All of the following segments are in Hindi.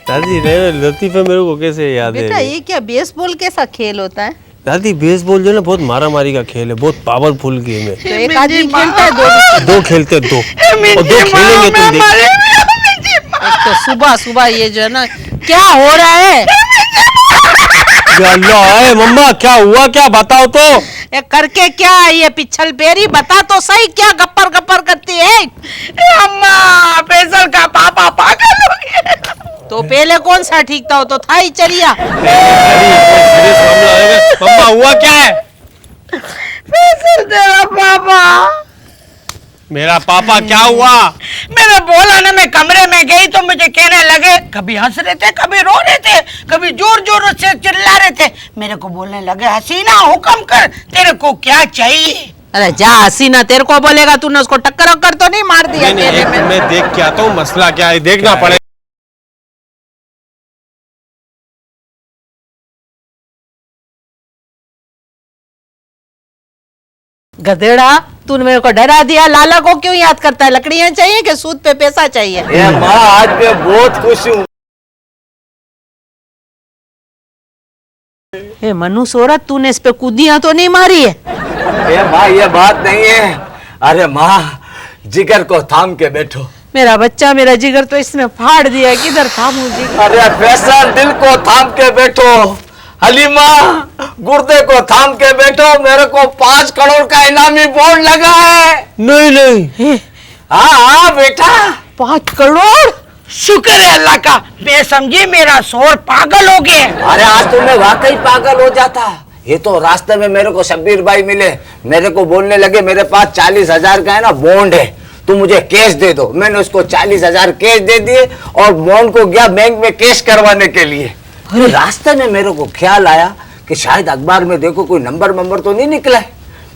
दादी लतीफे मेरे को कैसे याद है? बेटा ये क्या बेसबॉल कैसा खेल होता है? दादी बेसबॉल जो है ना बहुत मारा मारी का खेल है, बहुत पावरफुल गेम है। तो एक आदमी खेलता है, दो खेलते हैं, दो और दो खेलेंगे तुम देख। एक तो सुबह सुबह ये जो है ना क्या हो रहा है? अल्लाह है मम्मा, क्या हुआ, क्या बताओ तो। ये करके क्या ये पिछल पेरी, बता तो सही क्या गप्पर गप्पर करती है? अम्मा फैसल का पापा पागल हो गया। तो पहले कौन सा ठीक था, तो था ही चलिया। मम्मा हुआ क्या है? फैसल तेरा पापा। मेरा पापा क्या हुआ? मैंने बोला ना, मैं कमरे में गई तो मुझे कहने लगे, कभी हंस रहे थे, कभी रो रहे थे, कभी जोर जोर से चिल्ला रहे थे। मेरे को बोलने लगे, हसीना हुक्म कर, तेरे को क्या चाहिए? अरे जा हसीना, तेरे को बोलेगा, तूने उसको टक्कर वक्कर तो नहीं मार दिया? मैं देख के आता हूँ मसला क्या है, देखना पड़ेगा। गधेड़ा, तूने मेरे को डरा दिया। लाला को क्यों याद करता है? लकड़ियां चाहिए कि सूद पे पैसा चाहिए? माँ आज मैं बहुत खुश हूँ। मनुष्य औरत, तूने इस पे कूदियां तो नहीं मारी है? माँ ये बात नहीं है। अरे माँ जिगर को थाम के बैठो। मेरा बच्चा, मेरा जिगर तो इसने फाड़ दिया, किधर थामूं जिगर? अरे फैसल दिल को थाम के बैठो। हलीमा गुर्दे को थाम के बैठो। मेरे को 5 करोड़ का इनामी बॉन्ड लगा है। नहीं हाँ बेटा, 5 करोड़? शुक्र है अल्लाह का, बेसमझी मेरा शोर पागल हो गया। अरे आज तो मैं वाकई पागल हो जाता। ये तो रास्ते में मेरे को शब्बीर भाई मिले, मेरे को बोलने लगे मेरे पास 40,000 का है ना बॉन्ड है, तुम मुझे कैश दे दो। मैंने उसको 40,000 कैश दे दिए और बॉन्ड को गया बैंक में कैश करवाने के लिए। तो रास्ते में मेरे को ख्याल आया कि शायद अखबार में देखो कोई नंबर तो नहीं निकला है।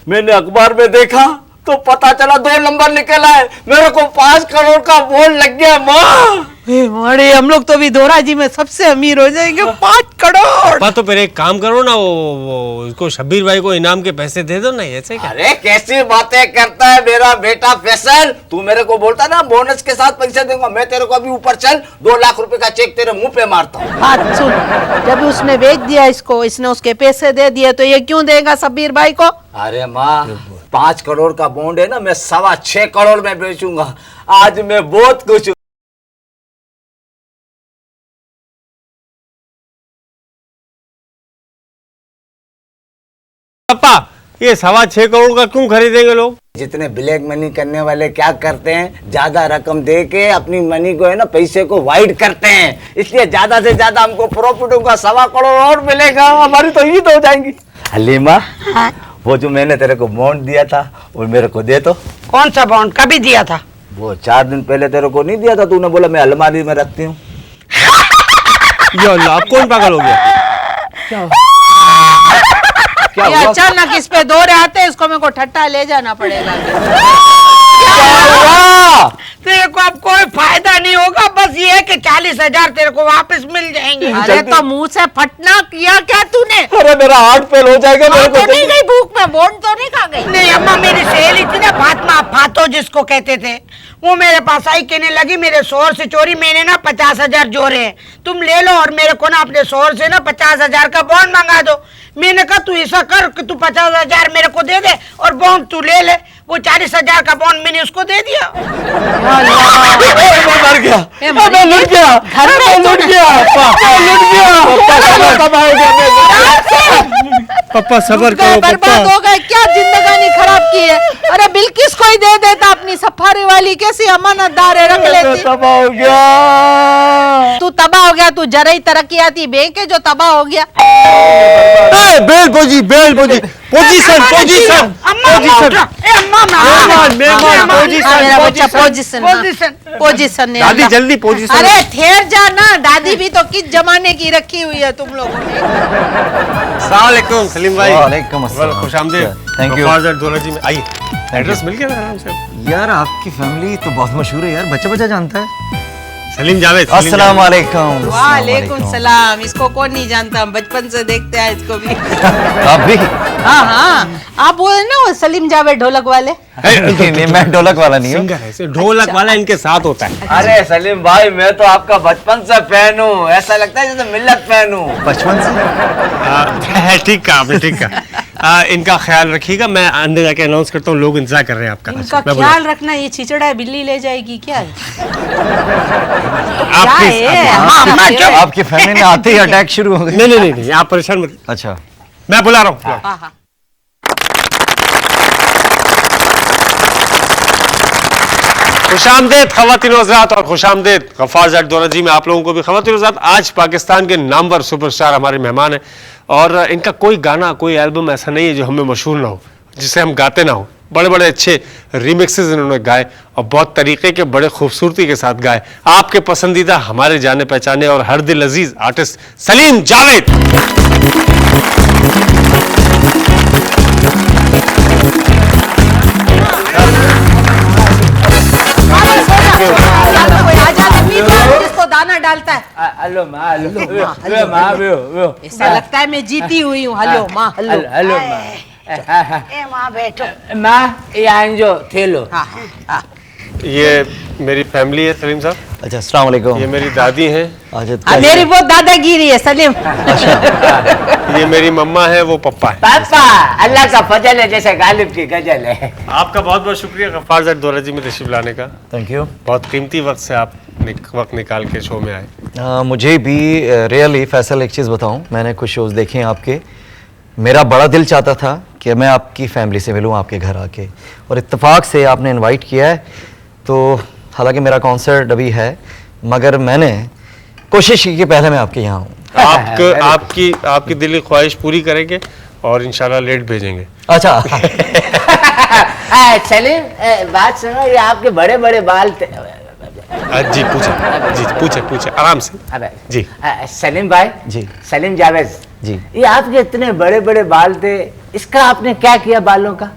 मैंने अखबार में देखा तो पता चला 2 नंबर निकला है। मेरे को 5 करोड़ का बॉन्ड लग गया। माँ अरे हम लोग तो भी दोराजी में सबसे अमीर हो जाएंगे। 5 करोड़? पापा तो फिर एक काम करो ना, वो उसको शब्बीर भाई को इनाम के पैसे दे दो ना, ऐसे क्या? अरे कैसी बातें करता है मेरा बेटा फैसल। तू मेरे को बोलता ना बोनस के साथ पैसे दूंगा, मैं तेरे को अभी ऊपर चल 2 लाख रुपए का चेक तेरे मुंह पे मारता हूँ। बात सुन, जब उसने बेच दिया इसको, इसने उसके पैसे दे दिए, तो ये क्यों देगा शब्बीर भाई को? अरे माँ 5 करोड़ का बॉन्ड है ना, मैं 6.25 करोड़ में बेचूंगा। आज मैं बहुत खुश हूँ। पापा ये 6.25 करोड़ का क्यों खरीदेंगे लोग? जितने ब्लैक मनी करने वाले क्या करते हैं, ज्यादा रकम दे के अपनी मनी को है ना, पैसे को वाइड करते हैं, इसलिए ज्यादा से ज्यादा हमको प्रॉफिट होगा। 2.25 करोड़ और मिलेगा, हमारी तो ईद हो जाएंगी। हलीमा वो जो मैंने तेरे को बॉन्ड दिया था वो मेरे को दे। तो कौन सा बॉन्ड? कभी दिया था? वो 4 दिन पहले तेरे को नहीं दिया था, तूने बोला मैं अलमारी में रखती हूँ। आप कौन पागल हो गया? क्या हुआ? अचानक इस पे दौरे आते हैं, इसको मेरे को ठट्टा ले जाना पड़ेगा। तेरे को अब कोई फायदा नहीं होगा, बस ये है कि 40,000 तेरे को वापस मिल जाएंगे। अरे तो मुंह से फटना किया क्या तूने? अरे मेरा हार्ट फेल हो जाएगा। मेरे को तो नहीं गई भूख में, बॉन्ड तो नहीं खा गई? नहीं अम्मा, मेरी सहेली थी ना फातिमा, फातो जिसको कहते थे, वो मेरे पास आई, कहने लगी मेरे शोहर से चोरी मैंने ना 50,000 जोड़े हैं, तुम ले लो और मेरे को ना अपने शोहर से ना 50,000 का बॉन्ड मंगा दो। मैंने कहा तू ऐसा कर कि तू 50,000 मेरे को दे दे और बॉन्ड तू ले ले। वो 40,000 का बॉन्ड मैंने उसको दे दिया। मैं मर गया, मैं लुट गया, मैं लुट गया, मैं लुट गया। पापा सबर करो। बर्बाद हो गए क्या, जिंदगानी खराब की है। अरे बिल्किस को ही दे देता, अपनी सफारी वाली कैसी अमानतदार है, रख लेती। तबाह हो गया। तू तबाह हो गया? तू जरा ही तरक्याती बैंक है जो तबाह हो गया। बेल पोजीशन दादी जल्दी पोजीशन। अरे ठहर जा ना, दादी भी तो किस जमाने की रखी हुई है तुम लोगों ने। अस्सलाम वालेकुम सलीम भाई। वालेकुम अस्सलाम। खुशामदीद। Thank you. दोराजी में आइए, एड्रेस मिल गया आराम से। यार आपकी फैमिली तो बहुत मशहूर है यार, बच्चा जानता है। सलीम जावेद। अस्सलाम वालेकुम। वालेकुम सलाम। इसको कौन नहीं जानता, हम बचपन से देखते हैं इसको भी। आप भी? हाँ हाँ, आप बोले ना वो सलीम जावेद ढोलक वाले। नहीं नहीं, मैं ढोलक वाला नहीं हूँ। सिंगर है, ऐसे ढोलक वाला इनके साथ होता है। अरे सलीम भाई, मैं तो आपका बचपन से फैन हूँ, ऐसा लगता है जैसे मिल्लत फैन हूँ। बचपन से? ठीक कहा आपने, ठीक कहा। इनका ख्याल रखिएगा, मैं अंदर जाके अनाउंस करता हूँ, लोग इंतजार कर रहे हैं आपका। इनका मैं बुला- ख्याल रखना, ये छिचड़ा है, बिल्ली ले जाएगी क्या है? आप क्या please, है? आप- हाँ, अम्मा, क्या चुप। है? आपकी फैमिली में आते ही अटैक शुरू हो गए। नहीं नहीं नहीं नहीं, आप परेशान मत, अच्छा, मैं बुला रहा हूँ। हाँ, हाँ। खुशामदेद ख़वातीन हज़रात और खुशामदेद गफ़ार ज़ैड दौरा जी में आप लोगों को भी ख़वातीन हज़रात। आज पाकिस्तान के नामवर सुपरस्टार हमारे मेहमान हैं और इनका कोई गाना, कोई एल्बम ऐसा नहीं है जो हमें मशहूर ना हो, जिसे हम गाते ना हो। बड़े बड़े अच्छे रिमिक्सेस इन्होंने गाए और बहुत तरीके के, बड़े खूबसूरती के साथ गाए। आपके पसंदीदा, हमारे जाने पहचाने और हर दिल अजीज आर्टिस्ट सलीम जावेद। कोई आ जाने, मीट वाला जिसको दाना डालता है। हेलो माँ, हेलो माँ, वो ऐसा लगता है मैं जीती हुई हूँ। हेलो माँ, हेलो। हेलो माँ। ए माँ बैठो। माँ, यहाँ जो थे लो। हाँ, हाँ। ये मेरी फैमिली है सलीम साहब, अच्छा, अस्सलाम वालेकुम। ये मेरी दादी हैं, आजिद हाँ, मेरी बहुत दादागिरी है सलीम। ये मेरी मम्मा है, वो पप्पा है। पापा, अल्लाह का फजल है, जैसे गालिब की गजल है। आपका बहुत बहुत शुक्रिया गफ़ार ज़ैड दौरा जी में तशरीफ लाने का। Thank you. बहुत कीमती वक्त से आप वक्त निकाल के शो में आए। मुझे भी रियली फैसल एक चीज़ बताऊं, मैंने कुछ शोज़ देखे हैं आपके। मेरा बड़ा दिल चाहता था कि मैं आपकी फैमिली से मिलूं आपके घर आके, और इत्तेफाक से आपने इनवाइट किया है। तो हालांकि मेरा कॉन्सर्ट अभी है, मगर मैंने कोशिश की कि पहले मैं आपके यहाँ हूँ। आपकी दिली ख्वाहिश पूरी करेंगे और इंशाल्लाह लेट भेजेंगे। अच्छा। सलीम, बात सुनो, ये आपके बड़े बड़े बाल थे। जी पूछे आराम से। अबे जी। सलीम भाई। जी। सलीम जावेद जी। ये आपके इतने बड़े बड़े बाल थे, इसका आपने क्या किया बालों का?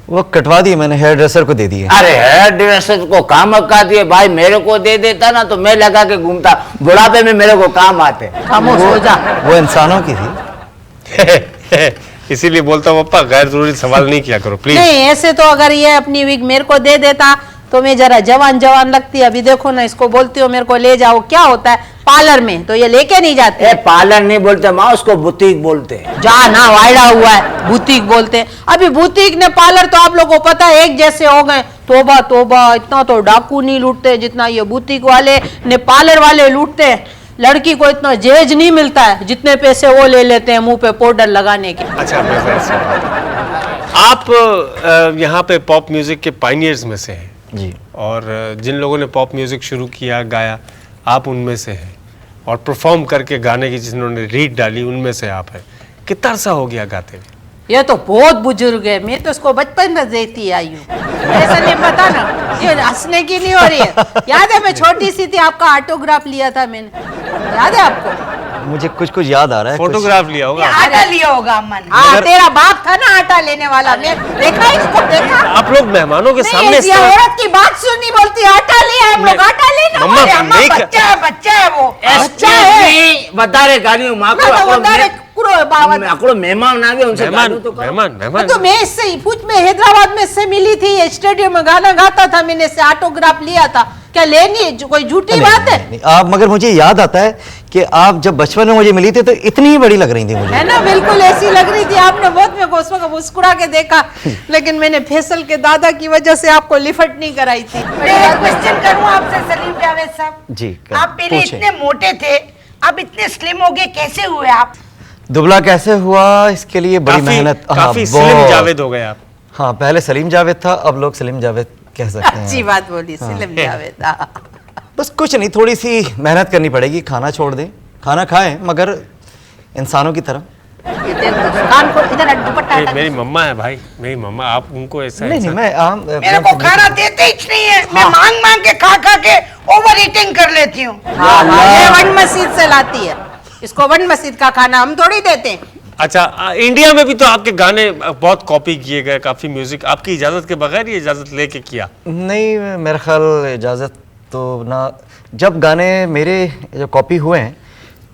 वो कटवा दिए मैंने, हेयर ड्रेसर को दे दिए। अरे हेयर ड्रेसर को काम का दिए भाई, मेरे को दे देता ना तो मैं लगा के घूमता, बुढ़ापे में मेरे को काम आते। खामोश हो जा। वो इंसानों की थी। इसीलिए बोलता हूँ पप्पा, गैर जरूरी सवाल नहीं किया करो प्लीज। नहीं, ऐसे तो अगर ये अपनी विग मेरे को दे देता तो मैं जरा जवान जवान लगती। अभी देखो ना, इसको बोलती हो मेरे को ले जाओ, क्या होता है पार्लर में, तो ये लेके नहीं जाते। पार्लर नहीं बोलते माँ, उसको बुटीक बोलते हैं। जा ना, वायड़ा हुआ है, बुटीक बोलते हैं। अभी बुटीक ने पार्लर तो आप लोगों को पता है एक जैसे हो गए। तोबा तोबा, इतना तो डाकू नहीं लूटते जितना ये बुटीक वाले ने पार्लर वाले लूटते हैं। लड़की को इतना जेज नहीं मिलता है जितने पैसे वो ले लेते हैं मुंह पे पाउडर लगाने के। अच्छा, मैं जरा सी बात है। आप यहाँ पे पॉप म्यूजिक के पायनियर्स में से हैं जी। और जिन लोगों ने पॉप म्यूजिक शुरू किया, गाया, आप उनमें से हैं, और परफॉर्म करके गाने की जिन्होंने रीड डाली उनमें से आप हैं। कितना अरसा हो गया गाते हुए? ये तो बहुत बुजुर्ग है, मैं तो इसको बचपन में देखती आई हूँ। ऐसा नहीं पता ना, ये हंसने की नहीं हो रही है। याद है मैं छोटी सी थी, आपका ऑटोग्राफ लिया था मैंने, याद है आपको? मुझे कुछ कुछ याद आ रहा है। फोटोग्राफ लिया होगा। आटा लिया होगा अम्मा ने। हाँ, तेरा बाप था ना आटा लेने वाला, मैं देखा इसको, देखा। आप लोग मेहमानों के सामने नहीं, इस ये तरह- औरत की बात सुननी बोलती, आटा लिया हम लोग, आटा लेना। मम्मा, अरे अम्मा, नहीं कर- बच्चा है वो। बच्चा है। बता रहे गाड़ी माँ ना तो वो दारे कुरो बाबा। को मेहमान आ गए, उनसे मेहमान गालू तो करो। मेहमान तो मैं इससे ही पूछ, मैं हैदराबाद में इससे मिली थी, ये स्टेडियम में गाना गाता था, मैंने इससे ऑटोग्राफ लिया था। क्या लेनी कोई झूठी बात है? नहीं, आप, मगर मुझे याद आता है कि आप जब बचपन में मुझे मिली थी तो इतनी ही बड़ी लग रही थी मुझे। है ना, बिल्कुल ऐसी लग रही थी। आपने बहुत मेरे को उस वक्त मुस्कुरा के देखा, लेकिन मैंने फैसल के दादा की वजह से आपको लिफट नहीं कराई थी। मैं एक क्वेश्चन करूं आपसे सलीम जावेद साहब। जी, आप पहले पूछें। इतने मोटे थे, अब इतने स्लिम हो गए, कैसे हुए आप? दुबला कैसे हुआ, इसके लिए बड़ी मेहनत। काफी स्लिम जावेद हो गए आप। हाँ, पहले सलीम जावेद था, अब लोग सलीम जावेद कह सकते हैं। अच्छी बात बोली, सलीम जावेद। बस कुछ नहीं, थोड़ी सी मेहनत करनी पड़ेगी, खाना छोड़ दें, खाना खाएं मगर इंसानों की तरह। कान को इधर दुपट्टा हटा। मेरी मम्मा है भाई, मेरी मम्मा, आप उनको ऐसा नहीं नहीं, मैं मेरे को खाना देते ही नहीं है। मैं मांग मांग के खा खा के ओवर ईटिंग कर लेती हूँ। हाँ, ये वन मस्जिद से लाती है, इसको वन मस्जिद का खाना हम थोड़ी देते हैं। अच्छा, इंडिया में भी तो आपके गाने बहुत कॉपी किए गए, काफी म्यूजिक आपकी इजाजत के बगैर ही इजाजत लेके किया। नहीं, मेरा ख्याल इजाज़त तो ना, जब गाने मेरे जो कॉपी हुए हैं,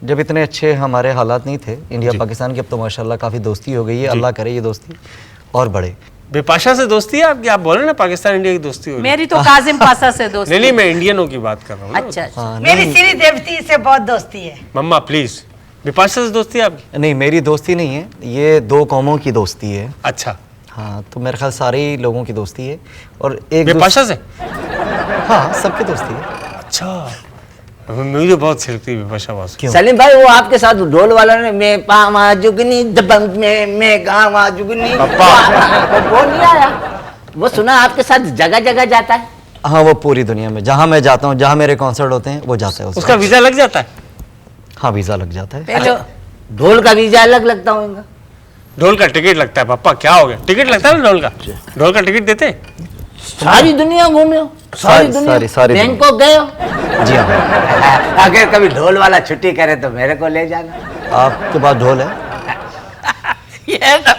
जब इतने अच्छे हमारे हालात नहीं थे इंडिया पाकिस्तान की, अब तो माशाल्लाह काफ़ी दोस्ती हो गई है, अल्लाह करे ये दोस्ती और बढ़े। बिपाशा से दोस्ती है आपकी? आप बोले ना पाकिस्तान इंडिया की दोस्ती हो रही है। मेरी तो काजिम पासा से दोस्ती। नहीं मैं इंडियनों की बात कर रहा हूँ ना। अच्छा अच्छा। हाँ, मेरी श्री देवती से बहुत दोस्ती है। मम्मा प्लीज, बिपाशा से दोस्ती है आपकी? नहीं मेरी दोस्ती नहीं है, ये दो कौमों की दोस्ती है। अच्छा, हाँ तो मेरे ख्याल सारे ही लोगों की दोस्ती है और एक बिपाशा से? हाँ सबकी दोस्ती है। अच्छा, मुझे बहुत छिड़कती है बिपाशा वास। क्यों? सलीम भाई वो आपके साथ ढोल वाला ने मैं पामा जुगनी दबंग में मैं गावा जुगनी पापा। वो नहीं आया, वो सुना आपके साथ जगह जगह जाता है। हाँ वो पूरी दुनिया में जहाँ मैं जाता हूँ, जहाँ मेरे कॉन्सर्ट होते हैं वो जाता है उसका। उसका वीजा लग जाता है? हाँ वीज़ा लग जाता है। पहले ढोल का वीजा अलग लगता होगा। ढोल का टिकट लगता है पापा, क्या हो गया? टिकट लगता है ना ढोल का? ढोल का टिकट देते हैं? सारी दुनिया घूमे हो, सारी दुनिया, सारी दुनिया। बैंकॉक गए हो। जी हाँ। अगर कभी ढोल वाला छुट्टी करे तो मेरे को ले जाना। आपके पास ढोल है? ये ना।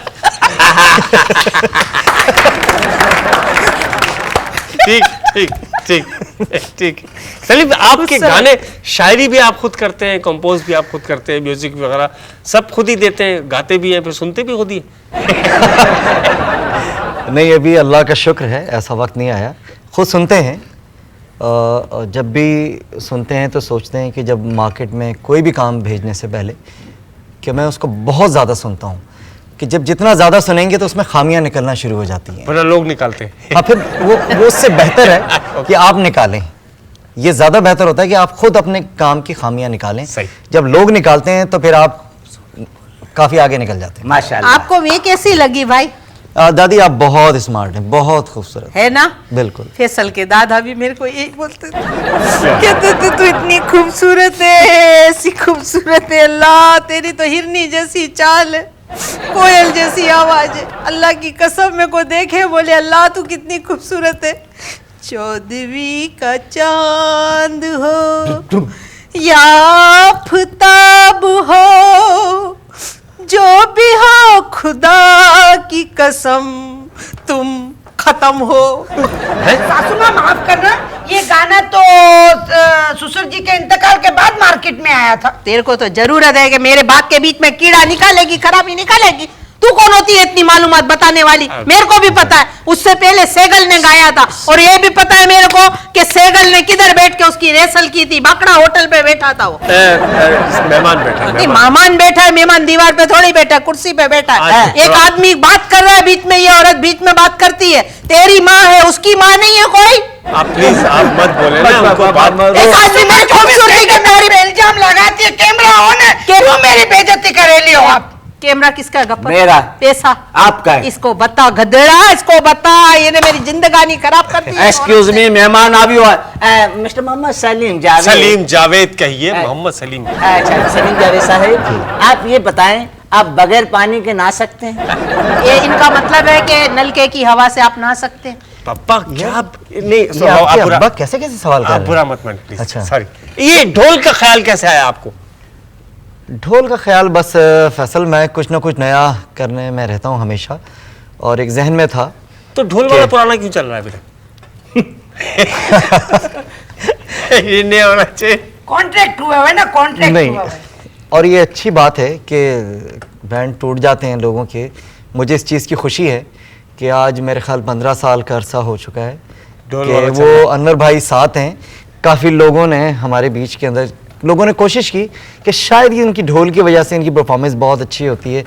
ठीक ठीक ठीक ठीक। सलीम आपके गाने, शायरी भी आप खुद करते हैं, कंपोज भी आप खुद करते हैं, म्यूजिक वगैरह सब खुद ही देते हैं, गाते भी हैं, फिर सुनते भी खुद ही हैं। नहीं अभी अल्लाह का शुक्र है ऐसा वक्त नहीं आया, खुद सुनते हैं। जब भी सुनते हैं तो सोचते हैं कि जब मार्केट में कोई भी काम भेजने से पहले कि मैं उसको बहुत ज़्यादा सुनता हूँ कि जब जितना ज़्यादा सुनेंगे तो उसमें खामियां निकलना शुरू हो जाती हैं। वरना लोग निकालते हैं। हाँ फिर वो उससे बेहतर है कि आप निकालें, ये ज़्यादा बेहतर होता है कि आप खुद अपने काम की खामियां निकालें। सही। जब लोग निकालते हैं तो फिर आप काफ़ी आगे निकल जाते हैं। माशाल्लाह। आपको ये कैसी लगी भाई? दादी आप बहुत स्मार्ट हैं, बहुत खूबसूरत। है ना? बिल्कुल। फैसल के दादा भी मेरे को यही बोलते थे, कहते थे तू इतनी खूबसूरत है, ऐसी खूबसूरत है, अल्लाह तेरी तो हिरनी जैसी चाल है, कोयल जैसी आवाज है, अल्लाह की कसम मेरे को देखे बोले अल्लाह तू कितनी खूबसूरत है। 14वीं का चांद हो या आफताब हो, जो भी हो खुदा की कसम तुम खत्म हो। सासू माँ माफ करना, ये गाना तो ससुर जी के इंतकाल के बाद मार्केट में आया था। तेरे को तो जरूरत है कि मेरे बाग के बीच में कीड़ा निकालेगी, खराबी निकालेगी। तू कौन होती है इतनी मालूमात बताने वाली? मेरे को भी पता है, उससे पहले सहगल ने गाया था, और ये भी पता है मेरे को कि सहगल ने किधर बैठ के उसकी रेसल की थी। बाकड़ा होटल पे बैठा था वो। मेहमान बैठा है, नहीं, मेहमान। मेहमान बैठा है, मेहमान दीवार पे थोड़ी बैठा है, कुर्सी पे बैठा है। अच्छा। एक आदमी बात कर रहा है बीच में, ये औरत बीच में बात करती है। तेरी माँ है, उसकी माँ नहीं है कोई। आप प्लीज आप मत बोले ना उनको बात। एक आदमी मेरी खूबसूरती के मेरी इल्जाम लगाती है, कैमरा ऑन है, क्यों मेरी बेइज्जती करेली हो आप? कैमरा किसका है? गप्पर मेरा। पैसा आपका है। इसको बता गधेड़ा, इसको बता, ये ने मेरी जिंदगानी खराब कर दी। एक्सक्यूज मी, मेहमान अभी हुआ। मिस्टर मोहम्मद सलीम जावेद। सलीम जावेद कहिए, मोहम्मद सलीम। अच्छा सलीम जावेद साहब, आप ये बताएं आप बगैर पानी के नहा सकते हैं? ये इनका मतलब है कि नलके की हवा से आप नहा सकते हैं। पापा क्या नहीं, ये आप आपके बुरा अब्बा कैसे कैसे सवाल कर आप रहे बुरा हैं? मत मान प्लीज। अच्छा। सॉरी। ये ढोल का ख्याल कैसे आया आपको? ढोल का ख्याल बस फैसल मैं कुछ ना कुछ नया करने में रहता हूँ हमेशा, और एक जहन में था। तो ढोल वाला पुराना क्यों चल रहा है अभी तक? ये नहीं होना चाहिए। कॉन्ट्रैक्ट हुआ है ना, कॉन्ट्रैक्ट नहीं, हुआ है। और ये अच्छी बात है कि बैंड टूट जाते हैं लोगों के। मुझे इस चीज़ की खुशी है कि आज मेरे ख्याल 15 साल का अरसा हो चुका है ढोल कि वाला चल वो रहा है। अनवर भाई साथ हैं। काफ़ी लोगों ने हमारे बीच के अंदर लोगों ने कोशिश की कि शायद ये उनकी ढोल की वजह से इनकी परफॉर्मेंस बहुत अच्छी होती है,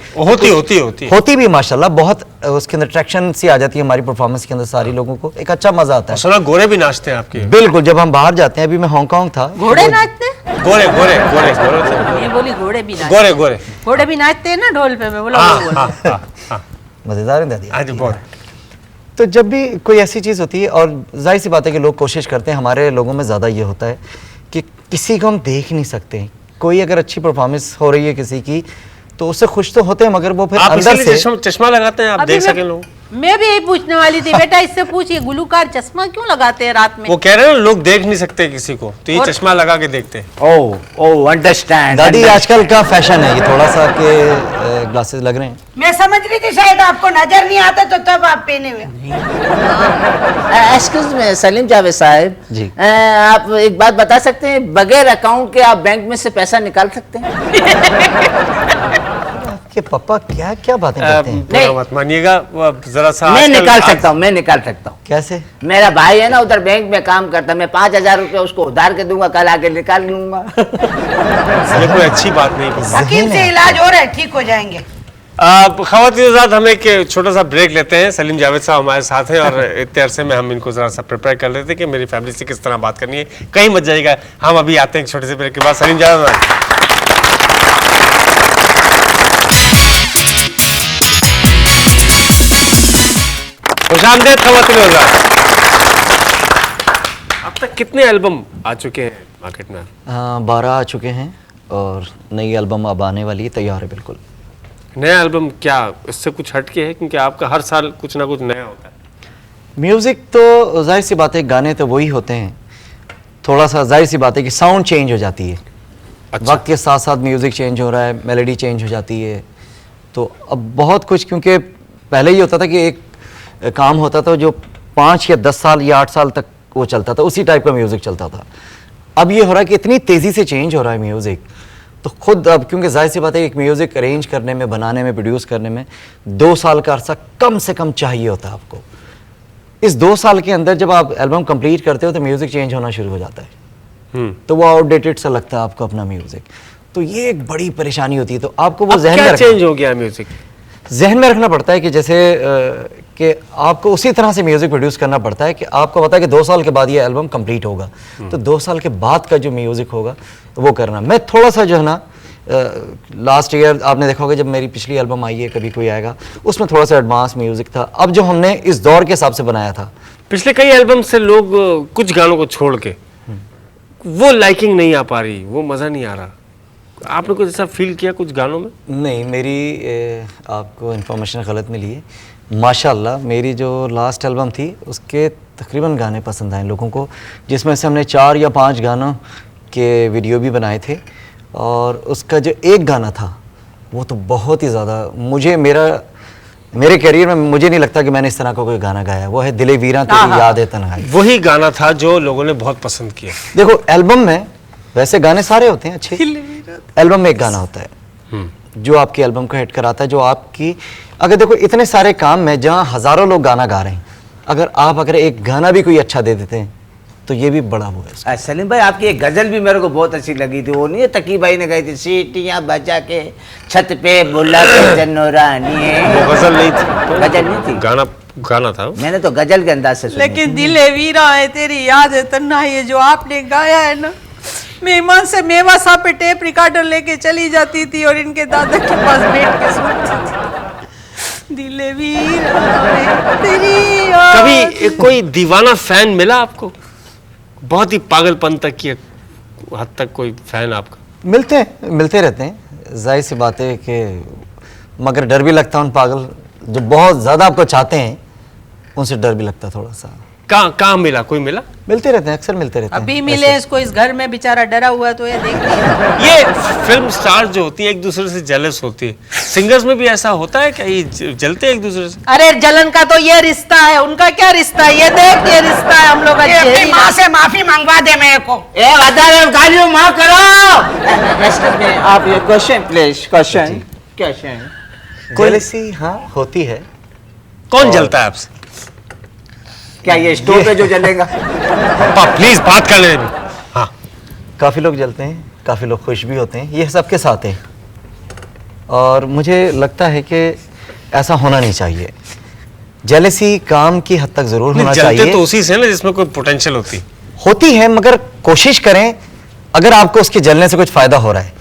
होती भी माशाल्लाह, बहुत उसके अंदर ट्रैक्शन सी आ जाती है हमारी परफॉर्मेंस के अंदर। सारी लोगों को एक अच्छा मजा आता है। सुना गोरे भी नाचते हैं आपके? बिल्कुल, जब हम बाहर जाते हैं, अभी मैं हांगकांग था। घोड़े नाचते हैं? गोरे गोरे गोरे गोरे ये बोली घोड़े भी नाचते गोरे गोरे। घोड़े भी नाचते हैं ना ढोल पे? मैं बोला हाँ वो बोल हाँ रहे हैं। हाँ हाँ। मजेदार है दादी। आज बहुत। तो जब भी कोई ऐसी चीज़ होती है, और जाहिर सी बात है कि लोग कोशिश करते हैं, हमारे लोगों में ज़्यादा ये होता है कि किसी को हम देख नहीं सकते। कोई अगर अच्छी परफॉर्मेंस हो रही है किसी की तो उससे खुश तो होते हैं, मगर वो फिर आप अंदर इसीलिए से चश्मा लगाते हैं, आप अभी देख मैं- सकें लोग। मैं भी यही पूछने वाली थी बेटा, इससे पूछिए गुलूकार चश्मा क्यों लगाते हैं रात में? वो कह रहे हैं ना लोग देख नहीं सकते किसी को, तो ये और- चश्मा लगा के देखते हैं। ओह अंडरस्टैंड दादी आजकल का फैशन है ये, थोड़ा सा के ग्लासेस लग रहे हैं। मैं समझ रही थी शायद आपको नजर नहीं आता, तो तब आप पहने हुए। एक्सक्यूज मी सलीम जावेद साहब जी। आप एक बात बता सकते हैं, बगैर अकाउंट के आप बैंक में से पैसा निकाल सकते हैं? आपके पापा क्या क्या बातें करते हैं? बुरा मत मानिएगा, वो जरा सा मैं आजकल- निकाल सकता हूँ, मैं निकाल सकता हूँ। कैसे? मेरा भाई है ना उधर बैंक में काम करता, मैं 5,000 रुपये उसको उधार के दूंगा, कल आके निकाल लूंगा। ये कोई अच्छी बात नहीं है। हकीम से इलाज हो रहा है, ठीक हो जाएंगे। ख़वातीन हम एक छोटा सा ब्रेक लेते हैं। सलीम जावेद साहब हमारे साथ हैं और इतने अरसे में हम इनको ज़रा सा प्रिपेयर कर लेते हैं कि मेरी फैमिली से किस तरह बात करनी है। कहीं मत जाइएगा, हम अभी आते हैं एक छोटे से ब्रेक के बाद। सलीम जावेद साहब, खुशामदीद ख़वातीन हज़रात। अब तक कितने एल्बम आ चुके हैं मार्केट में? 12 आ चुके हैं और नई एल्बम अब आने वाली है, तैयार है बिल्कुल। नया एल्बम क्या इससे कुछ हटके है? क्योंकि आपका हर साल कुछ ना कुछ नया होता है। म्यूज़िक तो जाहिर सी बात है, गाने तो वही होते हैं, थोड़ा सा जाहिर सी बात है कि साउंड चेंज हो जाती है। अच्छा। वक्त के साथ साथ म्यूज़िक चेंज हो रहा है, मेलोडी चेंज हो जाती है, तो अब बहुत कुछ, क्योंकि पहले ही होता था कि एक काम होता था जो 5 या 10 साल या 8 साल तक वो चलता था, उसी टाइप का म्यूज़िक चलता था। अब ये हो रहा है कि इतनी तेज़ी से चेंज हो रहा है म्यूज़िक, तो खुद अब क्योंकि जाहिर सी बात है एक म्यूज़िक अरेंज करने में, बनाने में, प्रोड्यूस करने में 2 साल का अरसा कम से कम चाहिए होता है आपको। इस 2 साल के अंदर जब आप एल्बम कंप्लीट करते हो तो म्यूज़िक चेंज होना शुरू हो जाता है, तो वो आउटडेटेड सा लगता है आपको अपना म्यूज़िक, तो ये एक बड़ी परेशानी होती है। तो आपको वो अब जहन क्या में चेंज हो गया म्यूजिक? जहन में रखना पड़ता है कि जैसे कि आपको उसी तरह से म्यूज़िक प्रोड्यूस करना पड़ता है कि आपको पता है कि 2 साल के बाद ये एल्बम कंप्लीट होगा, तो 2 साल के बाद का जो म्यूज़िक होगा वो करना। मैं थोड़ा सा जो है ना, लास्ट ईयर आपने देखा होगा जब मेरी पिछली एल्बम आई है कभी कोई आएगा, उसमें थोड़ा सा एडवांस म्यूज़िक था। अब जो हमने इस दौर के हिसाब से बनाया था, पिछले कई एल्बम से लोग कुछ गानों को छोड़ के वो लाइकिंग नहीं आ पा रही, वो मज़ा नहीं आ रहा। आपने कुछ ऐसा फील किया कुछ गानों में? नहीं, मेरी आपको इन्फॉर्मेशन गलत मिली है। माशाल्लाह मेरी जो लास्ट एल्बम थी उसके तकरीबन गाने पसंद आए लोगों को, जिसमें से हमने 4 या 5 गानों के वीडियो भी बनाए थे, और उसका जो एक गाना था वो तो बहुत ही ज़्यादा मेरे करियर में मुझे नहीं लगता कि मैंने इस तरह का कोई गाना गाया। वो है दिले वीरा तेरी याद है तन्हाई। वही गाना था जो लोगों ने बहुत पसंद किया। देखो एल्बम में वैसे गाने सारे होते हैं अच्छे, एल्बम में एक गाना होता है जो आपकी एल्बम को हिट कराता है, जो आपकी, अगर देखो इतने सारे काम में जहाँ हज़ारों लोग गाना गा रहे हैं, अगर एक गाना भी कोई अच्छा दे देते हैं तो ये भी बड़ा वो है। सलीम भाई आपकी एक गजल भी मेरे को बहुत अच्छी लगी थी, वो नहीं है तकी भाई ने गाई थी, सीटियां बजा के छत पे बुला के जनोरानी वो गजल नहीं थी, गजल नहीं थी, गाना था। मैंने तो गजल के अंदाज से सुनी। लेकिन दिले वीरा है तेरी याद है तन्हाई है जो आपने गाया है ना, मेहमान से मेवा साहब पे टेप रिकॉर्डर लेके चली जाती थी और इनके दादा के पास बैठ के सुनती थी। दिले वीरा है तेरी याद। कभी कोई दीवाना फैन मिला आपको? बहुत ही पागलपन तक की हद तक कोई फैन आपका? मिलते रहते हैं, जाहिर सी बात है कि, मगर डर भी लगता है उन पागल जो बहुत ज़्यादा आपको चाहते हैं, उनसे डर भी लगता है थोड़ा सा। कहाँ मिला? कोई मिला? मिलते रहते हैं, अक्सर मिलते रहते हैं। अभी मिले इसको इस घर में, बेचारा डरा हुआ है, तो ये देख लिया। ये फिल्म स्टार जो होती है एक दूसरे से जेलस होती है, सिंगर्स में भी ऐसा होता है क्या? ये जलते हैं एक दूसरे से? अरे जलन का तो ये रिश्ता है, उनका क्या रिश्ता है? ये देख ये रिश्ता है हम लोग का। ये अपनी माँ से माफी मंगवा दे मेरे को। ए वदार गालियों माफ करो। एक्सक्यूज मी, आप ये क्वेश्चन प्लीज, क्वेश्चन जेलसी हाँ होती है। कौन जलता है आपसे? क्या ये स्टोव पे जो जलेगा? पापा प्लीज बात कर लें। हाँ, काफ़ी लोग जलते हैं, काफ़ी लोग खुश भी होते हैं, ये सबके साथ है, और मुझे लगता है कि ऐसा होना नहीं चाहिए। जेलसी काम की हद तक ज़रूर होना जलते चाहिए। तो उसी से ना जिसमें कोई पोटेंशियल होती है, मगर कोशिश करें, अगर आपको उसके जलने से कुछ फ़ायदा हो रहा है।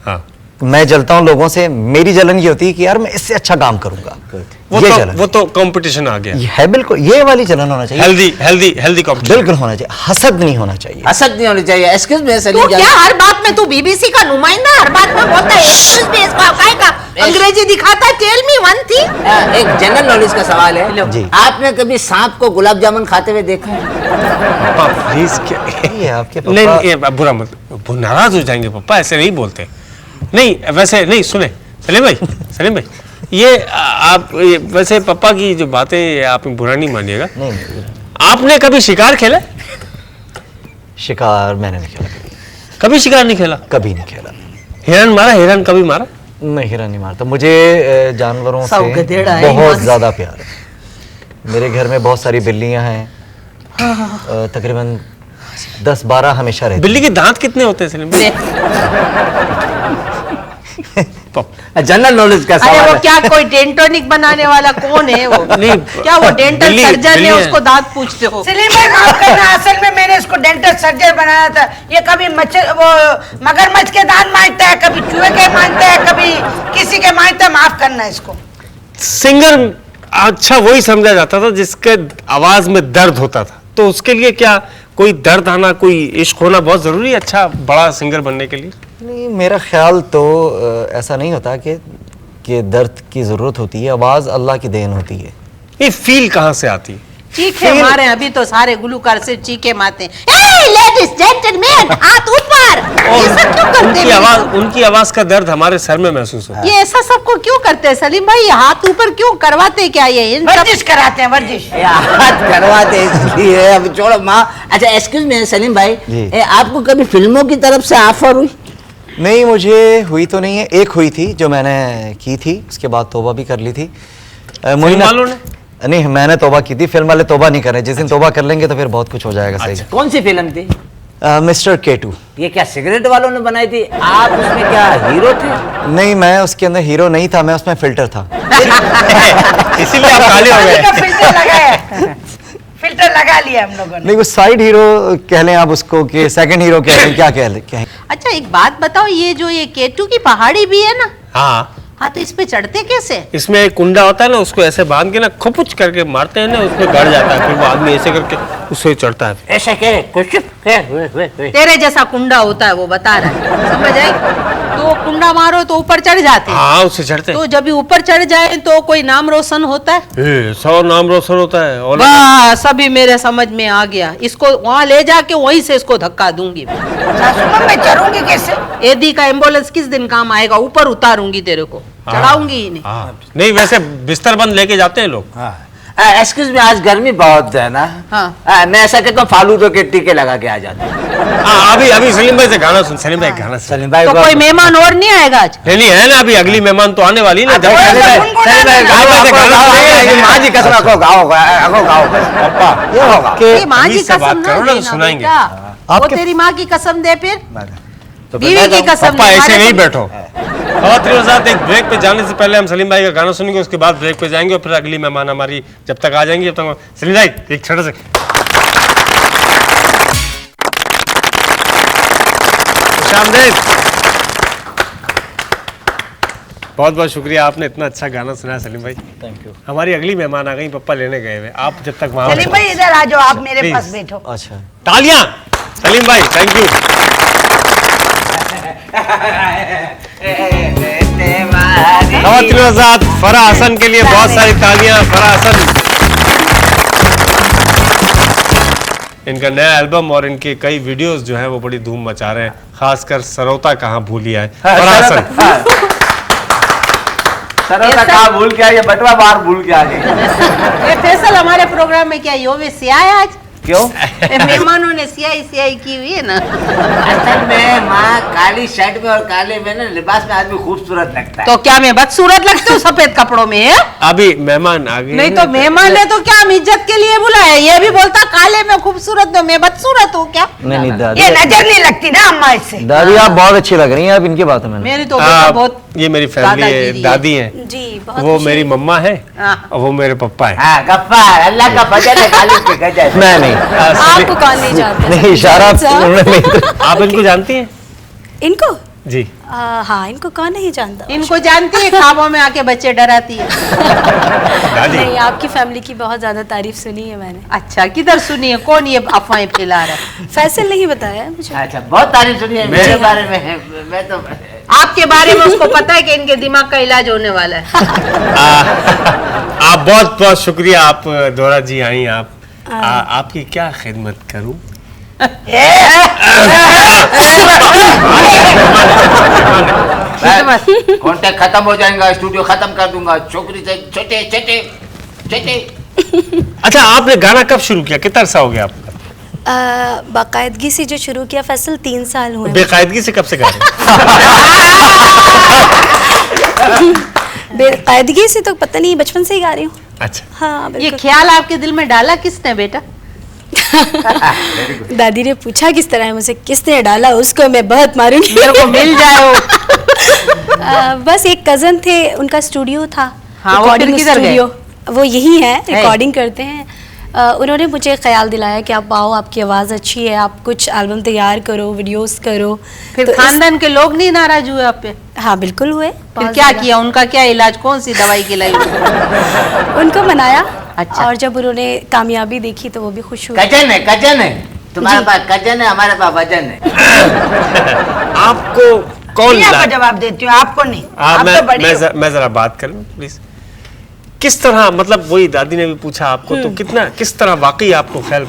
हाँ, मैं जलता हूँ लोगों से, मेरी जलन ये होती है कि यार मैं इससे अच्छा काम करूंगा, ये जलन वो तो कंपटीशन आ गया। ये है, बिल्कुल ये वाली जलन होना चाहिए, हेल्दी कंपटीशन बिल्कुल होना चाहिए, हसद नहीं होना चाहिए। हसद नहीं होनी चाहिए। एक्सक्यूज मी तू सलीम क्या हर बात में तू बीबीसी का नुमाइंदा, हर बात में बोलता है excuse me, इसको काय का अंग्रेजी दिखाता है। Tell me one thing. एक जनरल नॉलेज का सवाल है, जी। आपने कभी सांप को गुलाब जामुन खाते हुए देखा है? पापा प्लीज क्या ये आपके नहीं पापा ये बुरा मत, वो नाराज हो जाएंगे पापा, ऐसे नहीं बोलते। नहीं वैसे नहीं, सुने सलीम भाई ये आप ये वैसे पापा की जो बातें ये आप बुरा नहीं मानिएगा। नहीं, आपने कभी शिकार खेला? शिकार मैंने नहीं खेला, कभी शिकार नहीं खेला? कभी नहीं खेला। हिरन मारा? हिरन कभी मारा? नहीं, हिरन नहीं मारता। मुझे जानवरों सब से गधेड़ा है, बहुत ईमान। ज़्यादा प्यार है। मेरे घर में बहुत सारी बिल्लियां हैं, तकरीबन 10-12 हमेशा रहती बिल्ली के दांत कितने होते हैं सलीम भाई? जनरल नॉलेज का अरे सवाल वो है। क्या कोई डेंटोनिक बनाने वाला कौन है वो? नहीं, क्या वो डेंटल बिल्ली- सर्जन है, बिल्ली है। उसको दांत पूछते हो? सलीम भाई माफ करना, असल में मैंने इसको डेंटल सर्जन बनाया था। ये कभी वो मगरमच्छ के दांत मांगता है, कभी चूहे के मांगता है, कभी किसी के मांगता है। माफ करना इसको। सिंगर अच्छा वही समझा जाता था जिसके आवाज में दर्द होता था, तो उसके लिए क्या कोई दर्द आना, कोई इश्क होना बहुत जरूरी है अच्छा बड़ा सिंगर बनने के लिए? नहीं, मेरा ख्याल तो ऐसा नहीं होता कि दर्द की ज़रूरत होती है। आवाज़ अल्लाह की देन होती है। ये फील कहाँ से आती है? चीखे मारे अभी तो सारे गुलूकार से चीखे मारते हैं, लेडीज जेंटलमैन हाथ ऊपर, ये सब क्यों करते हैं? उनकी आवाज का दर्द हमारे सर में महसूस होता है। ये ऐसा सबको क्यों करते हैं सलीम भाई? हाथ ऊपर क्यों करवाते क्या ये? इन सब वर्जिश कराते हैं, वर्जिश। याद करवाते इसलिए अब छोड़ो माँ। अच्छा एक्सक्यूज मी सलीम भाई, जी। आपको कभी फिल्मों की तरफ से ऑफर हुई? नहीं, मुझे हुई तो नहीं है। एक हुई थी जो मैंने की थी, उसके बाद तौबा भी कर ली थी। मोइना वालों ने? नहीं, मैंने तौबा की थी। फिल्म वाले तौबा नहीं कर रहे। जिस दिन तौबा कर लेंगे तो फिर बहुत कुछ हो जाएगा सही। कौन सी फिल्म थी? Mister K2। ये क्या सिगरेट वालों ने बनाई थी? आप उसमें क्या हीरो थे? नहीं, मैं उसके अंदर हीरो नहीं था, मैं उसमें फिल्टर था। इसीलिए आप काले हो पानी का गए। फिल्टर लगाया, फिल्टर लगा लिया हम लोगों ने। नहीं, वो साइड हीरो कह लें आप उसको, कि सेकंड हीरो कह लें, क्या कह लें, क्या है? अच्छा एक बात बताओ, ये जो ये K2 की पहाड़ी भी है ना, हाँ, हाँ तो इस पे चढ़ते कैसे? इसमें एक कुंडा होता है ना, उसको ऐसे बांध के ना खुपुच करके मारते हैं ना, उसमें गड़ जाता है, फिर वो आदमी ऐसे करके उससे चढ़ता है। ऐसा क्या कुछ तेरे जैसा कुंडा होता है वो बता रहा है, समझ आई? तो कुंडा मारो तो ऊपर चढ़ जाते हैं। हाँ, उससे चढ़ते हैं। तो जब भी ऊपर चढ़ जाए तो कोई नाम रोशन होता है? 100 नाम रोशन होता है। और बस अभी मेरे समझ में आ गया। इसको वहां ले जाके वहीं से इसको धक्का दूंगी। सासू मैं चढ़ूंगी कैसे? एदी का एम्बुलेंस किस दिन काम आएगा? ऊपर उतारूंगी तेरे को, चढ़ाऊंगी ही नहीं। हाँ, नहीं वैसे बिस्तर बंद लेके जाते हैं लोग। एक्सक्यूज मी, आज गर्मी बहुत है ना। हाँ। मैं ऐसा कहता हूँ फालूदों के टीके लगा के आ जाता हूँ। हाँ, अभी सलीम भाई से गाना सुन। सलीम भाई गाना सुन। सलीम भाई तो कोई मेहमान और नहीं आएगा आज? नहीं है ना, अभी अगली मेहमान तो आने वाली है ना। सलीम भाई माँ जी कसम गाओ गाओ गाओ पापा ये माँ अभी की से कसम बात ना करो ना, देना सुनाएंगे। बेटा। वो आपके- तेरी माँ की कसम दे फिर, तो बीवी की कसम पापा दे। ऐसे हमारे नहीं तो- बैठो। खवातीन हज़रात, एक ब्रेक पे जाने से पहले हम सलीम भाई का गाना सुनेंगे, उसके बाद ब्रेक पे जाएंगे और फिर अगली मेहमान हमारी जब तक आ जाएंगी, जब तक सलीम भाई एक छोटे से खुशामदीद। बहुत बहुत शुक्रिया, आपने इतना अच्छा गाना सुनाया सलीम भाई। Thank you. हमारी अगली मेहमान आ गई, पप्पा लेने गए हुए, आप जब तक वहां सलीम भाई इधर आ जाओ, आप मेरे Please. पास बैठो। अच्छा, तालियां सलीम भाई, थैंक यू। खवातीन हज़रात, फराह हसन के लिए बहुत सारी तालियां। फराह हसन, इनका नया एल्बम और इनके कई वीडियोस जो हैं वो बड़ी धूम मचा रहे हैं, खासकर सरोता कहाँ भूलिया है। फराह हसन, सरोता कहाँ भूल के आई, ये बटवा बाहर भूल के आ गई। ये फैसल हमारे प्रोग्राम में क्या योवे सियाए आज? क्यों? मेहमानों ने सियाई सियाई की हुई है ना। असल में माँ काली शर्ट में और काले में ना लिबास में आदमी खूबसूरत लगता है। तो क्या मैं बदसूरत लगती हूँ सफेद कपड़ों में? है? अभी मेहमान आ गए नहीं हैं तो ना, मेहमान ने तो क्या हम इज्जत के लिए बुलाया? ये भी बोलता काले में खूबसूरत, तो मैं बदसूरत हूँ क्या? नहीं नहीं ये दादी, नजर नहीं लगती ना अम्मा इससे। दादी आप बहुत अच्छी लग रही हैं। आप इनकी बात है मैंने मेरी तो बेटा बहुत ये मेरी फैमिली है, दादागिरी है। दादी है, जी बहुत वो खुशी मेरी हुई। मम्मा है हाँ। और वो मेरे पप्पा है। हाँ गफ्फार, अल्लाह का फजल है, खालिद के गजब। मैं नहीं, आपको कौन नहीं जानता? नहीं इशारा उन्होंने नहीं तो- आप इनको जानती हैं? इनको जी। हाँ, इनको कौन नहीं जानता? इनको जानती है, ख्वाबों में आके बच्चे डराती है। दादी, नहीं, आपकी फैमिली की बहुत ज्यादा तारीफ सुनी है मैंने। अच्छा किधर सुनी है? कौन ये अफवाहें फैला रहा है? फैसल नहीं बताया है मुझे। अच्छा बहुत तारीफ सुनी है मेरे बारे में। मैं तो आपके बारे में उसको पता है कि इनके दिमाग का इलाज होने वाला है। आप बहुत बहुत शुक्रिया, आप दोरा जी आई। आपकी क्या खिदमत करूं? कॉन्टेक्ट खत्म हो जाएगा, स्टूडियो खत्म कर दूंगा, छोकरी से छोटे छोटे छोटे। अच्छा, आपने गाना कब शुरू किया? कितना अरसा हो गया आपका? बाकायदगी से जो शुरू किया फैसल 3 साल हुए। बेकायदगी से कब से कर रहे हैं? बेकायदगी से तो पता नहीं, बचपन से ही गा रही हूँ। अच्छा, हाँ ये बिल्कुल। ख्याल आपके दिल में डाला किसने बेटा? दादी ने पूछा किस तरह है मुझसे, किसने डाला उसको मैं बहुत मारूंगी। मेरे को मिल जाए वो। बस एक कजन थे, उनका स्टूडियो था, हाँ, वो फिर किधर गए? वो यही है, रिकॉर्डिंग करते हैं। उन्होंने मुझे ख्याल दिलाया कि आप आओ, आपकी आवाज़ अच्छी है, आप कुछ एल्बम तैयार करो, वीडियोस करो। फिर तो खानदान के लोग नहीं नाराज हुए आप पे? हाँ बिल्कुल हुए। फिर बहुत क्या ज़्यादा। किया? उनका क्या इलाज, कौन सी दवाई खिलाई उनको? उनको मनाया। अच्छा। और जब उन्होंने कामयाबी देखी तो वो भी खुश हुए। कजन है तुम्हारे पास कजन है, हमारे पास वजन है। आपको कौन मैं ला- आपको जवाब देती हूँ, आपको नहीं। आप मैं तो बड़ी हो। मैं जरा बात करूं प्लीज। किस तरह, मतलब वही दादी ने भी पूछा आपको, तो किस तरह वाकई आपको ख्याल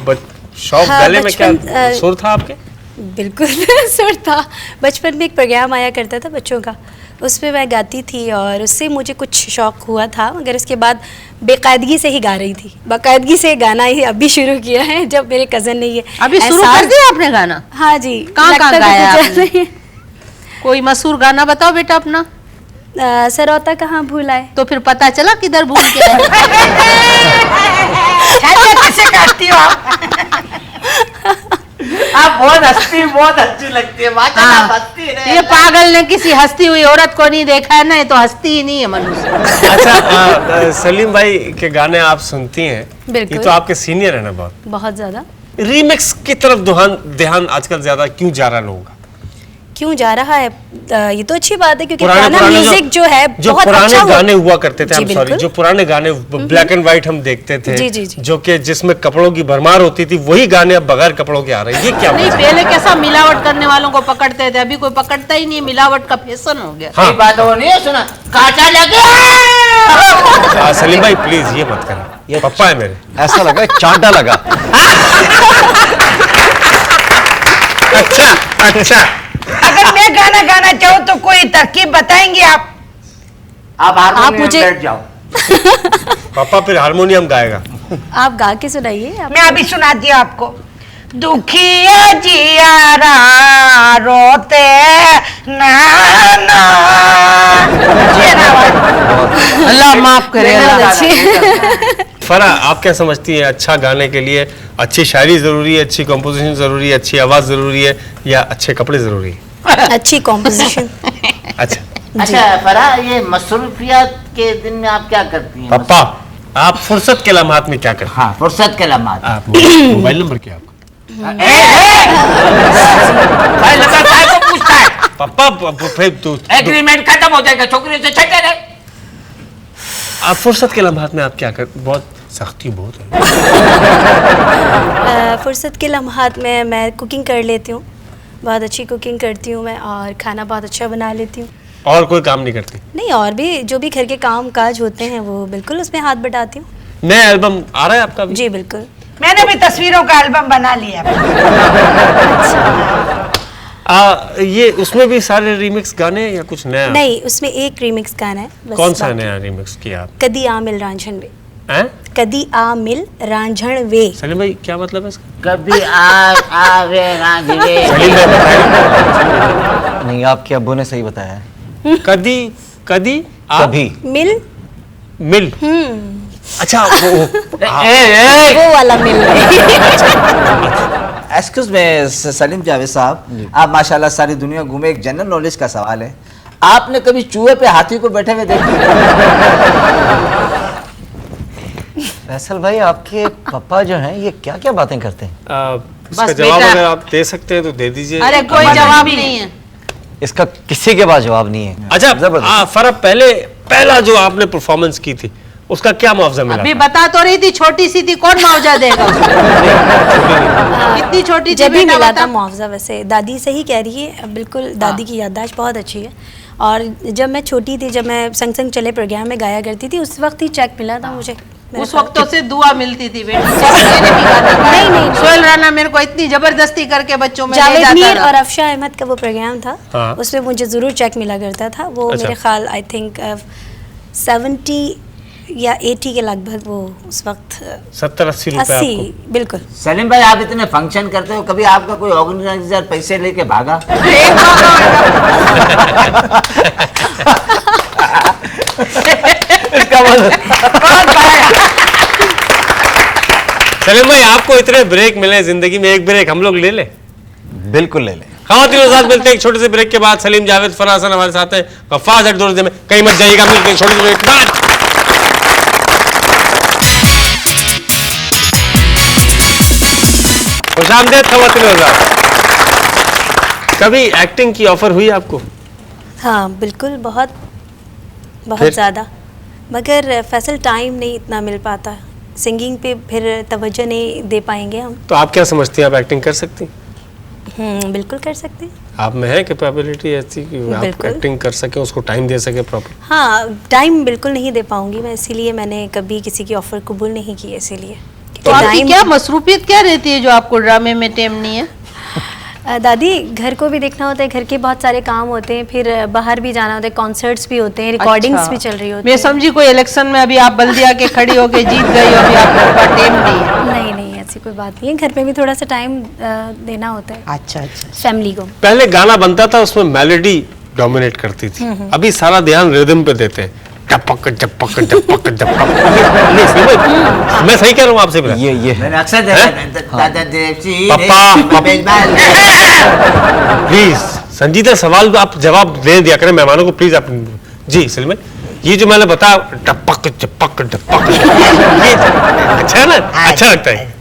शौक हाँ, गले में क्या बचपन, सुर था आपके? बिल्कुल सुर था। बचपन में एक प्रोग्राम आया करता था बच्चों का, उसमें मैं गाती थी और उससे मुझे कुछ शौक हुआ था, मगर उसके बाद बेकायदगी से ही गा रही थी। बाकायदगी से गाना ही अभी शुरू किया है, जब मेरे कज़न ने ये अभी शुरू एहसास- कर दिया आपने गाना? हाँ जी। कहाँ लगता तो गाया कुछ आपने? ऐसा ही कोई मशहूर गाना बताओ बेटा अपना। है। सरौता कहाँ भूलाए। तो फिर पता चला किधर भूल के आए। ऐसे कैसे गाती हो आप? आप बहुत अच्छी लगती है, माशाल्लाह, हाँ। हंसती रहे। ये पागल ने किसी हंसती हुई औरत को नहीं देखा है ना, ये तो हंसती ही नहीं है मनुष्य। अच्छा, सलीम भाई के गाने आप सुनती हैं, बिल्कुल। ये तो आपके सीनियर है ना बहुत। बहुत ज़्यादा। रीमिक्स की तरफ ध्यान आजकल ज्यादा क्यों जा रहा है लोगों का? क्यों जा रहा है? ये तो अच्छी बात है, क्योंकि पुराने गाना पुराने म्यूजिक जो है जो बहुत पुराने अच्छा गाने हुआ करते थे, जी, I'm sorry, बिल्कुल। जो पुराने गाने ब्लैक एंड व्हाइट हम देखते थे, जी, जी, जी। जो कि जिसमें कपड़ों की भरमार होती थी, वही गाने अब बगैर कपड़ों के आ रहे हैं, ये क्या नहीं, वजह है? पहले कैसा मिलावट करने वालों को पकड़ते थे, अभी कोई पकड़ता ही नहीं है, मिलावट का फैशन हो गया। हाँ। ये बात वो नहीं है, सुना कांटा लगे। सलीम भाई प्लीज ये मत करें, ये पप्पा है मेरे। ऐसा लगा चांटा लगा। अच्छा, अगर मैं गाना गाना चाहूँ तो कोई तरकीब बताएंगे आप? आप हारमोनियम मुझे- बैठ जाओ। पापा फिर हारमोनियम गाएगा। आप गा के सुनाइए। आप मैं अभी सुनाती हूँ आपको। दुखिया जियारा रोते नाना। अल्लाह माफ करे। बहुत अल्लाह। अच्छी। फरा, आप क्या समझती हैं, अच्छा गाने के लिए अच्छी शायरी जरूरी है, अच्छी कंपोजिशन जरूरी है, अच्छी आवाज जरूरी है, या अच्छे कपड़े जरूरी है? अच्छी कॉम्पोजिशन। अच्छा अच्छा फरा, ये मसरूफियात के दिन में आप क्या करती हैं? पापा, आप फुर्सत के लम्हात में क्या करते हाँ, फुर्सत के लम्हात। हैं? आप मोबाइल नंबर क्या है आपका? भाई लगा काय को पूछता है? पापा फिर तू एग्रीमेंट खत्म हो जाएगा, छोकरी से छटे रहे। आप फुर्सत के लम्हात में आप क्या करते? बहुत सख्ती बहुत है। फुर्सत के लम्हात में मैं कुकिंग कर लेती हूँ, बहुत अच्छी कुकिंग करती हूँ मैं, और खाना बहुत अच्छा बना लेती हूँ। और कोई काम नहीं करती? नहीं, और भी जो भी घर के काम काज होते हैं वो बिल्कुल उसमें हाथ बटाती हूँ। नया एल्बम आ रहा है आपका भी? जी बिल्कुल। मैंने भी तस्वीरों का एल्बम बना लिया। ये उसमें भी सारे रीमिक्स गाने हैं या कुछ नया? नहीं, उसमें एक रीमिक्स गाना है बस। कौन सा बाकी- नया रीमिक्स किया आप? कदी आमिल रांझण वे। हैं? कदी आमिल रांझण वे। सलीम भाई क्या मतलब है इसका? कभी आवे रांझे। सलीम भाई बताएं। नहीं, आपके अब्बू ने सही बताया है। कदी कदी कभी मिल। मिल। अच्छा वो वाला मिल। एक्सक्यूज में सलीम जावेद साहब, आप माशाल्लाह सारी दुनिया घूमे, एक जनरल नॉलेज का सवाल है, आपने कभी चूहे पे हाथी को बैठे हुए देखा? फैसल भाई, आपके पापा जो हैं ये क्या क्या बातें करते हैं? इसका बस जवाब बेटा। अगर आप दे सकते हैं तो दे दीजिए। अरे कोई जवाब ही नहीं है। इसका किसी के पास जवाब नहीं है। अच्छा जबरदस्त। फरा, पहला जो आपने परफॉर्मेंस की थी उसका क्या मुआवजा मिला अभी था? बता तो रही थी, छोटी सी थी, कौन मुआवजा देगा उसको? कितनी छोटी थी जब भी बेटा, मिला बता। था मुआवजा, वैसे दादी सही कह रही है, बिल्कुल दादी की याददाश्त बहुत अच्छी है। और जब मैं छोटी थी, जब मैं संग संग चले प्रोग्राम में गाया करती थी, उस वक्त ही चेक मिला था मुझे। उस वक्त तो से दुआ मिलती थी बेटी। नहीं नहीं, सोहेल राना मेरे को इतनी जबरदस्ती करके बच्चों में ले जावेद जाता मीर था। और अफशा अहमद का वो प्रोग्राम था, हाँ। उसमें मुझे ज़रूर चेक मिला करता था। वो अच्छा। मेरे ख्याल आई थिंक 70 या 80 के लगभग वो उस वक्त 70-80 रुपए 80 आपको? बिल्कुल। सलीम भाई, आप इतने फंक्शन करते हो, कभी आपका कोई ऑर्गेनाइजर पैसे लेके भागा? इसका मतलब सलीम भाई, आपको इतने ब्रेक मिले जिंदगी में, एक ब्रेक हम लोग ले लें? बिल्कुल ले लें। खवातीन के साथ मिलते हैं एक छोटे से ब्रेक के बाद। सलीम जावेद, फराह हसन हमारे साथ हैं। गफ्फार ज़ैड दोनों में कहीं मत जाइएगा, मिलते हैं छोटे से ब्रेक के बाद। खुशामदीद खवातीन के साथ। कभी एक्टिंग की ऑफर हुई आपको? हाँ बिल्कुल, बहुत फिर? बहुत ज़्यादा, मगर फैसल टाइम नहीं इतना मिल पाता सिंगिंग पे, फिर तवज्जो नहीं दे पाएंगे हम। तो आप क्या समझती हैं, आप एक्टिंग कर सकती हैं? बिल्कुल कर सकते हैं। आप में है कैपेबिलिटी ऐसी कि आप बिल्कुल। एक्टिंग कर सकें, उसको टाइम दे सके प्रॉपर? हाँ, टाइम बिल्कुल नहीं दे पाऊंगी मैं, इसीलिए मैंने कभी किसी की ऑफ़र कबूल नहीं की है, इसीलिए। तो आपकी क्या मसरूफियत क्या रहती है जो आपको ड्रामे में टाइम नहीं है? दादी, घर को भी देखना होता है, घर के बहुत सारे काम होते हैं, फिर बाहर भी जाना होता है, कॉन्सर्ट्स भी होते हैं, रिकॉर्डिंग्स अच्छा। भी चल रही होती मैं है। समझी कोई इलेक्शन में अभी आप बल्दिया के खड़ी होके जीत गई हो, अभी आपके पास टाइम नहीं है। नहीं नहीं, ऐसी कोई बात नहीं है, घर पे भी थोड़ा सा टाइम देना होता है अच्छा अच्छा। फैमिली को। पहले गाना बनता था, उसमें मेलोडी डोमिनेट करती थी, अभी सारा ध्यान रिदम पे देते हैं। टपक टपक टपक टपक। मैं सही कह रहा हूँ आपसे? ये है। मैंने अक्सर देखा दादा देव जी पापा, प्लीज संजीदा सवाल आप जवाब दे दिया करें मेहमानों को, प्लीज आप। जी सलीम भाई, ये जो मैंने बताया टपक टपक टपक, ये अच्छा है ना? अच्छा लगता है।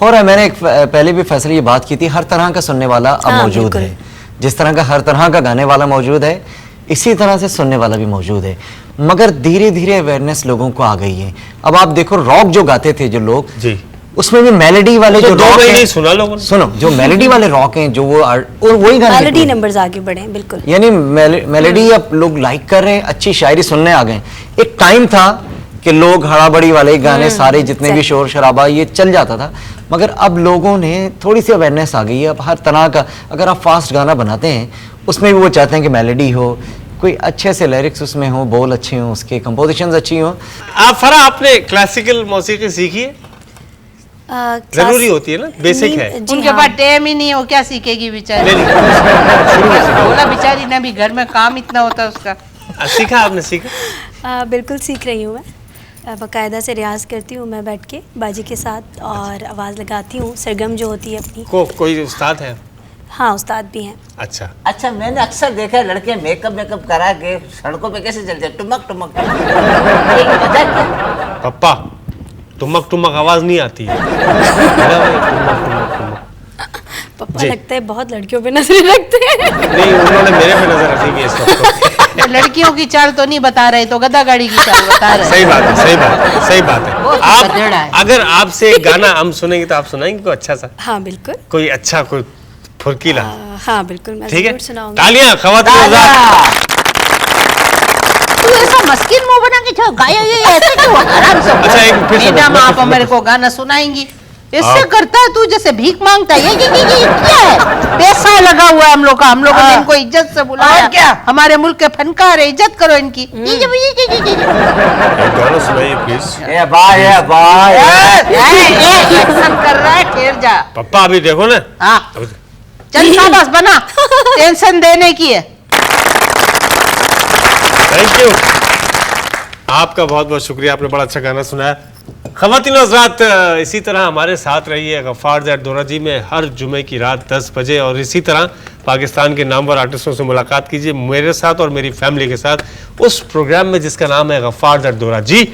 हो रहा है, मैंने पहले भी फैसले ये बात की थी, हर तरह का सुनने वाला अब हाँ, मौजूद बिल्कुल। है। जिस तरह का हर तरह का गाने वाला मौजूद है, इसी तरह से सुनने वाला भी मौजूद है। मगर धीरे धीरे अवेयरनेस लोगों को आ गई है। अब आप देखो, रॉक जो गाते थे जो लोग, जी, उसमें भी मेलोडी वाले तो जो दो रॉक महीने हैं, ही सुना लोगों ने। सुनो, जो मेलोडी वाले रॉक हैं, जो वो और वही गाने मेलोडी लिखते हैं। नंबर्स आगे बढ़े हैं, बिल्कुल। यानी मेलोडी अब लोग लाइक कर रहे हैं, अच्छी शायरी सुनने आ गए। एक टाइम था कि लोग हड़ाबड़ी वाले गाने सारे जितने भी शोर शराबा ये चल जाता था, मगर अब लोगों ने थोड़ी सी अवेयरनेस आ गई है। अब हर तरह का, अगर आप फास्ट गाना बनाते हैं, उसमें भी वो चाहते हैं कि मेलोडी हो, कोई अच्छे से लिरिक्स उसमें हो, बोल अच्छे हों, उसके कंपोजिशंस अच्छी हों। आप फरा, आपने क्लासिकल मौसीकी सीखी है? जरूरी होती है ना, बेसिक है। जी उनके हाँ। पास टाइम ही नहीं है, वो क्या सीखेगी बेचारी? नहीं, नहीं, बोला बेचारी ना, भी घर में काम इतना होता है उसका। सीखा आपने? सीखा? बिल्कुल सीख रही हूँ मैं, बाकायदा से रियाज करती हूँ मैं बैठ के बाजी के साथ, और आवाज़ लगाती हूँ, सरगम जो होती है अपनी। कोई उस्ताद है? हाँ, उस्ताद भी हैं। अच्छा। अच्छा, मैंने अक्सर देखा है लड़के मेकअप करा के सड़कों पे कैसे चलते हैं, टुमक टुमक टुमक। ये मजाक क्या? पप्पा, टुमक टुमक आवाज नहीं आती है। पापा जी। लगता है बहुत लड़कियों पे नजरें रखते हैं। नहीं, उन्होंने मेरे पे नजर रखी है इस वक्त। तो लड़कियों की चाल तो नहीं बता रहे, तो गधा गाड़ी की चाल बता रहे। सही बात है, सही बात है, सही बात है। बहुत आप गधेड़ा है। अगर आपसे एक गाना हम सुनेंगे तो आप सुनाएंगे कोई अच्छा सा, हाँ बिल्कुल। कोई अच्छा, कोई फुर्कीला? हाँ बिल्कुल, मैं ठीक है, जरूर सुनाऊंगी। तालियां खवातीन हज़रात। तू ऐसा मस्किन मुंह बना के जाओ, गाया ये ऐसे क्यों? आराम से अच्छा, एक फिर से मैडम, मैं- आप मेरे को गाना सुनाएंगी? इससे आप- करता है तू जैसे भीख मांगता है। ये क्या है? पैसा लगा हुआ है हम लोग का, हम लोगों ने इनको इज्जत से बुलाया। और क्या? हमारे मुल्क के फनकार है, इज्जत करो इनकी। एक गाना सुनाइए प्लीज। ए भाई, ए भाई, एक्शन कर रहा है, ठहर जा। पप्पा अभी देखो ना। हाँ, चल शाबाश, बना। टेंशन देने की है। थैंक यू, आपका बहुत बहुत शुक्रिया, आपने बड़ा अच्छा गाना सुनाया। खवातीन हज़रात, इसी तरह हमारे साथ रहिए गफ्फार ज़ैड दोरा जी में हर जुमे की रात 10 बजे, और इसी तरह पाकिस्तान के नामवर आर्टिस्टों से मुलाकात कीजिए, मेरे साथ और मेरी फैमिली के साथ, उस प्रोग्राम में जिसका नाम है गफ्फार ज़ैड दोरा जी।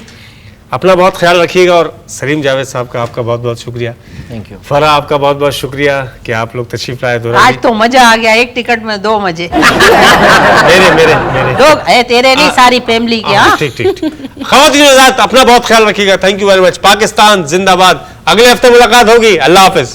अपना बहुत ख्याल रखिएगा, और सलीम जावेद साहब का आपका बहुत बहुत शुक्रिया। Thank you. फरा, आपका बहुत बहुत शुक्रिया कि आप लोग तशरीफ लाए दोरा आज जी। तो मजा आ गया, एक टिकट में 2 मजे। मेरे मेरे मेरे दो तेरे नहीं, सारी फैमिली के। हाँ, ठीक ठीक ठीक। खवातीन हज़रात, अपना बहुत ख्याल रखिएगा। Thank you very much. Pakistan जिंदाबाद। अगले हफ्ते मुलाकात होगी। अल्लाह हाफिज।